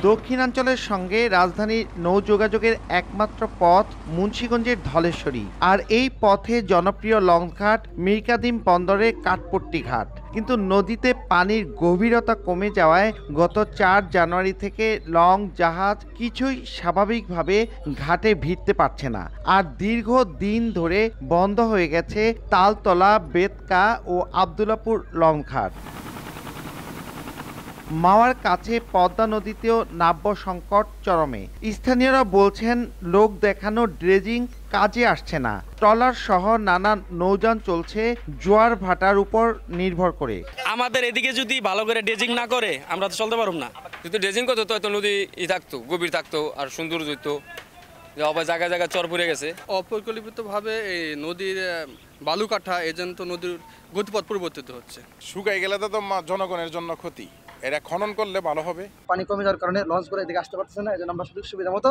দক্ষিণাঞ্চলের সঙ্গে রাজধানীর নৌযোগাযোগের একমাত্র পথ মুন্সিগঞ্জের ধলেশ্বরী, আর এই পথে জনপ্রিয় লঞ্চঘাট মীরকাদিম বন্দরের কাঠপট্টি ঘাট। কিন্তু নদীতে পানির গভীরতা কমে যাওয়ায় গত ৪ জানুয়ারি থেকে লঞ্চ জাহাজ কিছুই স্বাভাবিকভাবে ঘাটে ভিড়তে পারছে না। আর দীর্ঘ দিন ধরে বন্ধ হয়ে গেছে তালতলা, বেতকা ও আবদুল্লাপুর লঞ্চঘাট। মাওয়ার কাছে পদ্মা নদীতেও নাব্য সংকট চরমে। স্থানীয়রা বলছেন লোক দেখানো ড্রেজিং কাজে আসছে না। ট্রলার সহ নানা নৌযান চলছে জোয়ার ভাটার উপর নির্ভর করে। আমাদের এদিকে যদি ভালো করে ড্রেজিং না করে আমরা তো চলতে পারব না। যদি ড্রেজিং করতো তো নদী থাকতো, গভীর থাকতো আর সুন্দর হইতো। জায়গায় জায়গায় চর পড়ে গেছে। অপরিকল্পিতভাবে এই নদীর বালু কাটা এজন্য তো নদীর গতিপথ পরিবর্তিত হচ্ছে। শুকাই গেলে তো জনগণের জন্য ক্ষতি। এটা খনন করলে ভালো হবে। পানি কমে যাওয়ার কারণে লঞ্চ করে এদিকে আসতে পারতেছে না, এই জন্য আমরা সুযোগ সুবিধা মতো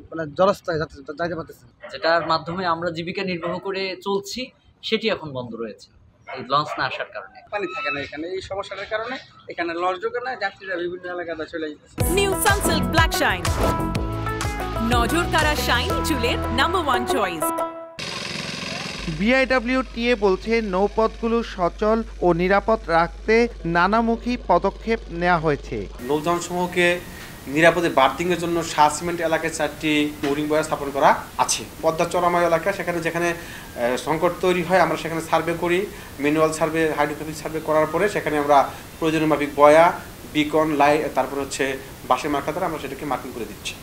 মানে জলস্থায় যাইতে পারতেছি। যেটার মাধ্যমে আমরা জীবিকা নির্বাহ করে চলছি সেটি এখন বন্ধ রয়েছে এই লঞ্চ না আসার কারণে। পানি থাকে না এখানে, এই সমস্যাটার কারণে এখানে লঞ্চ ঢোকে না, যাত্রীরা বিভিন্ন এলাকাতে চলে যেতেছে। নিউ সানসিল্ক ব্ল্যাক শাইন, নজর কাড়া শাইনি চুলের নাম্বার 1 চয়েস। বিআইডব্লিউটিএ বলছে নৌপথগুলো সচল ও নিরাপদ রাখতে নানামুখী পদক্ষেপ নেওয়া হয়েছে। নৌযান সমূহকে নিরাপদে বার্থিংয়ের জন্য সিমেন্ট এলাকায় 4টি মোরিং বয়া স্থাপন করা আছে। পদ্মা চরামায় এলাকা যেখানে সংকট তৈরি হয় আমরা সেখানে সার্ভে করি, ম্যানুয়াল সার্ভে, হাইড্রোগ্রাফিক সার্ভে করার পরে সেখানে আমরা প্রয়োজনীয় মাফিক বয়া, বিকন, লাইট, তারপর হচ্ছে বাঁশের মার্কা দ্বারা আমরা সেটাকে মার্কিং করে দিচ্ছি।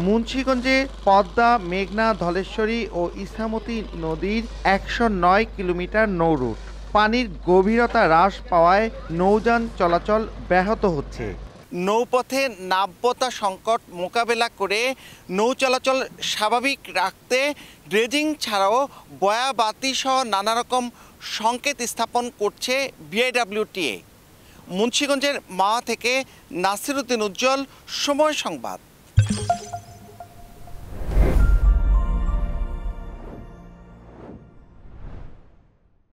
মুন্সিগঞ্জে পদ্মা, মেঘনা, ধলেশ্বরী ও ইছামতি নদীর 109 কিলোমিটার নৌরুট। পানির গভীরতা হ্রাস পাওয়ায় নৌযান চলাচল ব্যাহত হচ্ছে। নৌপথে নাব্যতা সংকট মোকাবেলা করে নৌ চলাচল স্বাভাবিক রাখতে ড্রেজিং ছাড়াও বয়াবাতি সহ নানা রকম সংকেত স্থাপন করছে বিআইডব্লিউটিএ। মুন্সিগঞ্জের মাওয়া থেকে নাসিরউদ্দিন উজ্জ্বল, সময় সংবাদ।